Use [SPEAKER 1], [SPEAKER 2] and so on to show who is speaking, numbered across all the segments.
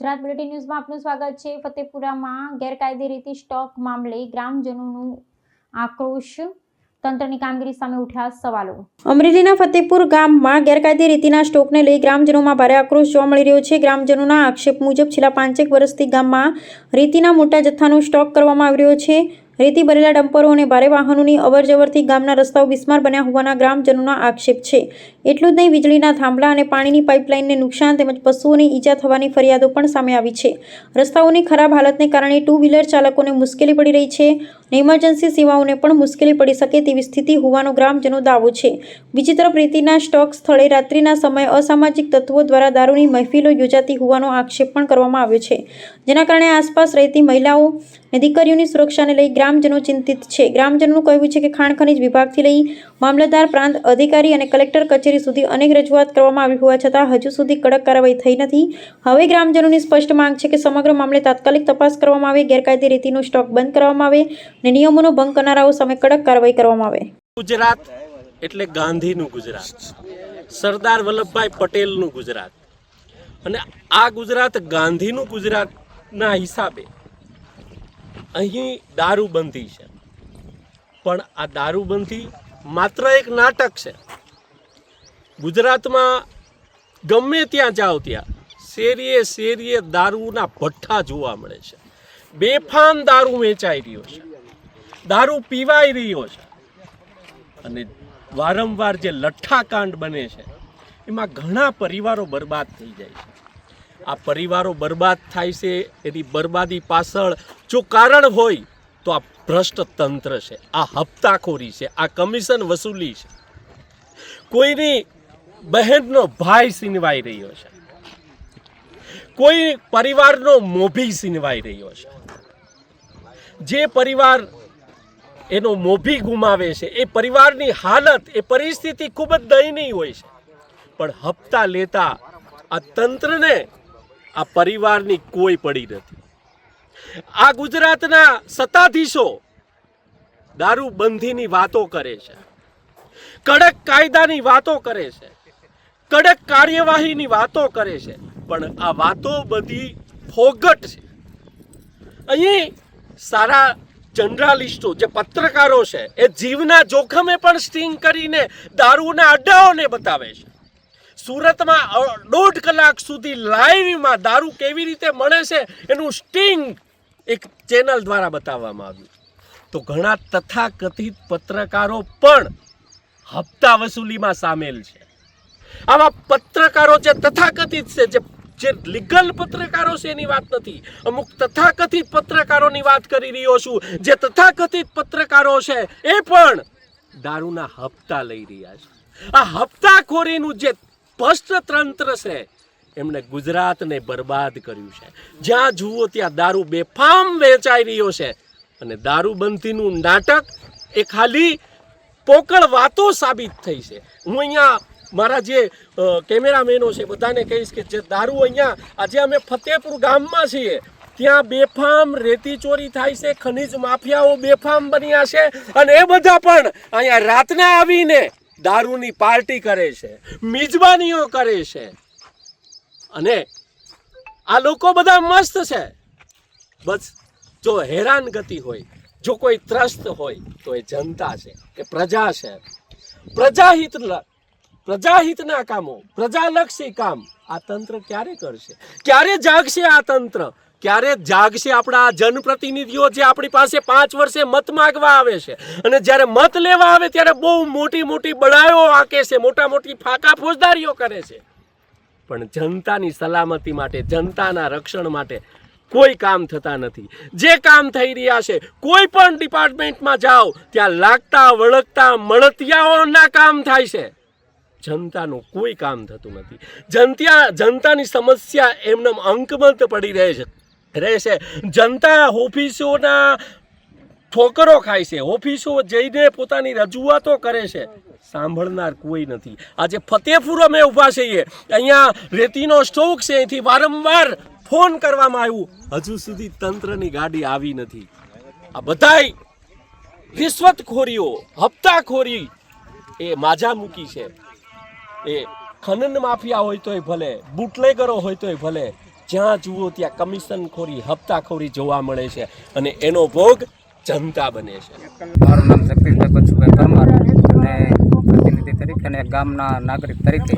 [SPEAKER 1] Gujarat bulletin ન્યૂઝમાં આપનું સ્વાગત છે। ફતેપુરામાં ગેરકાયદે રીતે સ્ટોક મામલે ગ્રામજનોનું આક્રોશ, તંત્રની કામગીરી સામે ઉઠ્યા સવાલો। અમરેલીના ફતેપુર ગામમાં ગેરકાયદે રેતીના સ્ટોકને લઈ ગ્રામજનોમાં ભારે આક્રોશ જોવા મળી રહ્યો છે। ગ્રામજનોના આક્ષેપ મુજબ છેલ્લા 5 વર્ષથી ગામમાં રેતીના મોટા જથ્થાનો સ્ટોક કરવામાં આવી રહ્યો છે। રેતી ભરેલા ડમ્પરો અને ભારે વાહનોની અવરજવરથી ગામના રસ્તાઓ બિસ્માર બન્યા હોવાના ગ્રામજનોના આક્ષેપ છે। એટલું જ નહીં, વીજળીના થાંભલા અને પાણીની પાઇપલાઇનને નુકસાન તેમજ પશુઓની ઈજા થવાની ફરિયાદો પણ સામે આવી છે। રસ્તાઓની ખરાબ હાલતને કારણે 2 વ્હીલર ચાલકોને મુશ્કેલી પડી રહી છે અને ઇમરજન્સી સેવાઓને પણ મુશ્કેલી પડી શકે તેવી સ્થિતિ હોવાનો ગ્રામજનો દાવો છે। બીજી તરફ રેતીના સ્ટોક સ્થળે રાત્રિના સમયે અસામાજિક તત્વો દ્વારા દારૂની મહેફિલો યોજાતી હોવાનો આક્ષેપ પણ કરવામાં આવ્યો છે, જેના કારણે આસપાસ રહેતી મહિલાઓ અને દીકરીઓની સુરક્ષાને લઈ ગ્રામજનો ચિંતિત છે। ગ્રામજનોનું કહેવું છે કે ખાણ ખનીજ વિભાગથી લઈ મામલતદાર, પ્રાંત અધિકારી અને કલેક્ટર કચેરી સુધી અનેક રજૂઆત કરવામાં આવી હોવા છતાં હજુ સુધી કડક કાર્યવાહી થઈ નથી। હવે ગ્રામજનોની સ્પષ્ટ માંગ છે કે સમગ્ર મામલે તાત્કાલિક તપાસ કરવામાં આવે, ગેરકાયદે રેતીનો સ્ટોક બંધ કરવામાં આવે અને નિયમોનો ભંગ કરનારાઓ સામે કડક કાર્યવાહી કરવામાં આવે।
[SPEAKER 2] ગુજરાત એટલે ગાંધીનું ગુજરાત, સરદાર વલ્લભભાઈ પટેલનું ગુજરાત, અને આ ગુજરાત ગાંધીનું ગુજરાતના હિસાબે અહીં દારૂબંધી છે, પણ આ દારૂબંધી માત્ર એક નાટક છે। ગુજરાતમાં ગમે ત્યાં જાઓ ત્યાં શેરીએ શેરીએ દારૂના ભઠ્ઠા જોવા મળે છે। બેફામ દારૂ વેચાઈ રહ્યો છે, દારૂ પીવાઈ રહ્યો છે, અને વારંવાર જે લઠ્ઠાકાંડ બને છે એમાં ઘણા પરિવારો બરબાદ થઈ જાય છે। આ પરિવારો બરબાદ થાય છે, એની બરબાદી પાછળ જો કારણ હોય તો આ ભ્રષ્ટ તંત્ર છે, આ હપ્તાખોરી છે, આ કમિશન વસૂલી છે। કોઈની બહેનનો ભાઈ સીનવાઈ રહ્યો છે, કોઈ પરિવારનો મોભી સીનવાઈ રહ્યો છે। જે પરિવાર એનો મોભી ગુમાવે છે એ પરિવારની હાલત, એ પરિસ્થિતિ ખૂબ જ દયનીય હોય છે, પણ હપ્તા લેતા આ તંત્રને આ પરિવારની કોઈ પડી નથી। આ ગુજરાતના સત્તાધીશો દારૂબંધીની વાતો કરે છે, કડક કાયદાની વાતો કરે છે, કડક કાર્યવાહીની વાતો કરે છે, પણ આ વાતો બધી ફોગટ છે। અહીં સારા જર્નલિસ્ટો, જે પત્રકારો છે, એ જીવના જોખમે પણ સ્ટિંગ કરીને દારૂના અડ્ડાઓને બતાવે છે। સુરતમાં 1.5 કલાક સુધી લાઈવમાં દારૂ કેવી રીતે મળે છે એનું સ્ટિંગ એક ચેનલ દ્વારા બતાવવામાં આવ્યું। તો ઘણા તથાકથિત પત્રકારો પણ હપ્તા વસૂલીમાં સામેલ છે। આવા પત્રકારો જે તથાકથિત છે, જે લીગલ પત્રકારો છે એની વાત નથી, અમુક તથાકથિત પત્રકારોની વાત કરી રહ્યો છું। જે તથાકથિત પત્રકારો છે એ પણ દારૂના હપ્તા લઈ રહ્યા છે। આ હપ્તાખોરીનું જે ભ્રષ્ટ તંત્ર છે એમણે ગુજરાતને બરબાદ કર્યું છે। જ્યાં જુઓ ત્યાં દારૂ બેફામ વેચાઈ રહ્યો છે, અને દારૂબંધીનું નાટક એ ખાલી પોકળ વાતો સાબિત થઈ છે। હું અહીંયા મારા જે કેમેરામેનો છે બધાને કહીશ કે જે દારૂ અહીંયા આજે અમે ફતેપુર ગામમાં છીએ ત્યાં બેફામ રેતી ચોરી થાય છે, ખનીજ માફિયાઓ બેફામ બન્યા છે, અને એ બધા પણ અહીંયા રાતના આવીને દારૂની પાર્ટી કરે છે, મિજબાનીઓ કરે છે, અને આ લોકો બધા મસ્ત છે। બસ જો હેરાનગતિ હોય, જો કોઈ ત્રસ્ત હોય તો એ જનતા છે કે પ્રજા છે। પ્રજાહિતના કામો, પ્રજાલક્ષી કામ આ તંત્ર ક્યારે કરશે? ક્યારે જાગશે આ તંત્ર? ક્યારે જાગશે આપણા જનપ્રતિનિધિઓ જે આપણી પાસે 5 વર્ષે મત માગવા આવે છે, અને જ્યારે મત લેવા આવે ત્યારે બહુ મોટી મોટી બડાઈઓ આંકે છે, મોટા મોટી ફાંકા ફોજદારીઓ કરે છે, પણ જનતાની સલામતી માટે, જનતાના રક્ષણ માટે કોઈ કામ થતા નથી। જે કામ થઈ રહ્યા છે, કોઈ પણ ડિપાર્ટમેન્ટમાં જાઓ ત્યાં લાગતા વળગતા મળતિયાઓના કામ થાય છે, જનતાનું કોઈ કામ થતું નથી। જનતાની સમસ્યા એમને અંકમત પડી રહે છે। જનતા ઓફિસોના ઠોકરો ખાય છે, ઓફિસો જઈને પોતાની રજૂઆતો કરે છે, સાંભળનાર કોઈ નથી। આજે ફતેપુર અમે ઊભા છીએ, અહીંયા રેતીનો સ્ટોક છે, અહીંથી વારંવાર ફોન કરવામાં આવ્યું, હજુ સુધી તંત્રની ગાડી આવી નથી। આ બધાય રિશ્વતખોરીઓ, હપ્તાખોરી એ માજામુકી છે। એ ખનન માફિયા હોય તોય ભલે, બુટલેગરો હોય તોય ભલે, જ્યાં જુઓ ત્યાં કમિશનખોરી હપ્તાખોરી જોવા મળે છે અને એનો ભોગ જનતા બને છે.
[SPEAKER 3] મારું નામ જગદીશભાઈ બચુભાઈ પરમાર અને પ્રતિનિધિ તરીકે અને એક ગામના નાગરિક તરીકે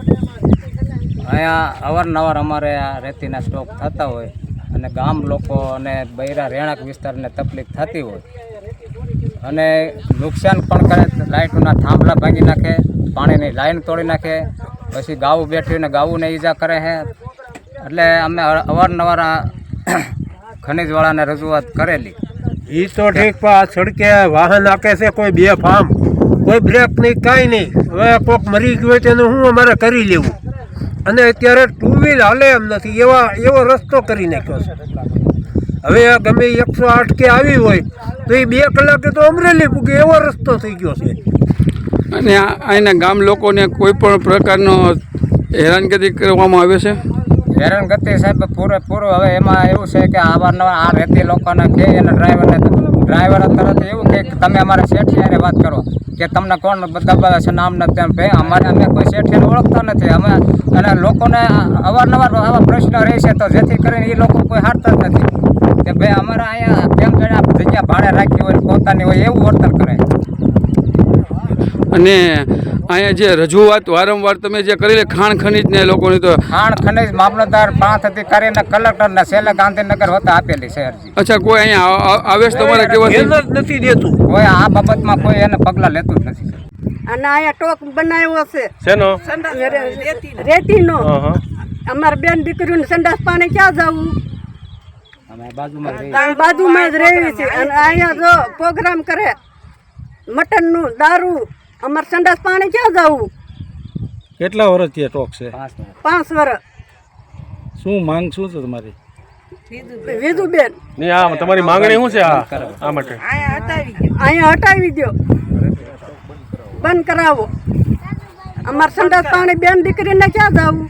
[SPEAKER 3] અહીંયા અવારનવાર અમારે આ રેતીના સ્ટોક થતા હોય અને ગામ લોકો અને બૈરા રહેણાંક વિસ્તારને તકલીફ થતી હોય અને નુકસાન પણ કરે. લાઇટોના થાંભલા ભાંગી નાખે, પાણીની લાઈન તોડી નાખે, પછી ગાવું બેઠીને ગાવુંને ઈજા કરે છે. એટલે અમે અવારનવાર આ ખનીજવાળાને રજૂઆત કરેલી.
[SPEAKER 4] એ તો ઠીક પણ આ સડકે વાહન હાકે છે કોઈ બે ફાર્મ, કોઈ બ્રેક નહીં, કાંઈ નહીં. હવે કોઈક મરી ગયું હોય તેનું શું અમારે કરી લેવું? અને અત્યારે ટુ વ્હીલ હાલે એમ નથી, એવો રસ્તો કરી નાખ્યો છે. હવે આ ગમે 108 કે આવી હોય તો એ 2 કલાકે તો અમરેલી પૂગે એવો રસ્તો થઈ ગયો છે.
[SPEAKER 5] અને અહીંના ગામ લોકોને કોઈ પણ પ્રકારનો હેરાનગતિ કરવામાં આવે છે.
[SPEAKER 3] હેરાનગતિ સાહેબ પૂરેપૂરું. હવે એમાં એવું છે કે અવારનવાર આ રેતી લોકોને કહે અને ડ્રાઈવર તરત એવું કે તમે અમારા શેઠિયારે વાત કરો કે તમને કોણ દબાવે છે નામ નથી તેમ. ભાઈ અમે કોઈ શેઠિયાને ઓળખતા નથી. અમે અને લોકોને અવારનવાર આવા પ્રશ્ન રહે છે તો જેથી કરીને એ લોકો કોઈ હારતા જ નથી કે ભાઈ અમારે અહીંયા કેમ જાણે જગ્યા ભાડે રાખી હોય પોતાની હોય એવું વર્તન કરે.
[SPEAKER 5] અને અહીંયા જે રજૂઆત વારંવાર તમે જે કરેલી ખાણ ખનીજને લોકોની, તો
[SPEAKER 3] ખાણ ખનીજ મામલતદાર, પ્રાંત અધિકારીને, કલેક્ટરને, છેલ્લે ગાંધીનગર હોતા આપેલી છે અરજી.
[SPEAKER 5] અચ્છા, કોઈ અહીંયા આવેશ તમારે કેવા
[SPEAKER 4] ધ્યાન જ નથી દેતું.
[SPEAKER 3] કોઈ આ બાબતમાં કોઈ એને પગલાં લેતું જ નથી.
[SPEAKER 6] અને અહીંયા ટોક બનાવ્યો છે
[SPEAKER 4] શેનો?
[SPEAKER 6] રેતીનો. અમારા બેન દીકરીઓને સંડાસ પાણી ક્યાં જવું?
[SPEAKER 3] અમે બાજુમાં
[SPEAKER 6] બાજુમાં જ રહેવી છે. અને અહીંયા જો પ્રોગ્રામ કરે મટનનું, દારૂ, અમારે સંડાસ પાણી ક્યાં જવું?
[SPEAKER 4] કેટલા વર્ષથી ટોક છે?
[SPEAKER 6] 5 વર્ષ.
[SPEAKER 4] શું માંગ શું છે તમારી?
[SPEAKER 6] વિધુબેન
[SPEAKER 4] તમારી માંગણી શું છે આ માટે?
[SPEAKER 6] અહીંયા હટાવી દો, બંધ કરાવો. અમારે સંડાસ પાણી બેન દીકરીને ક્યાં જવું?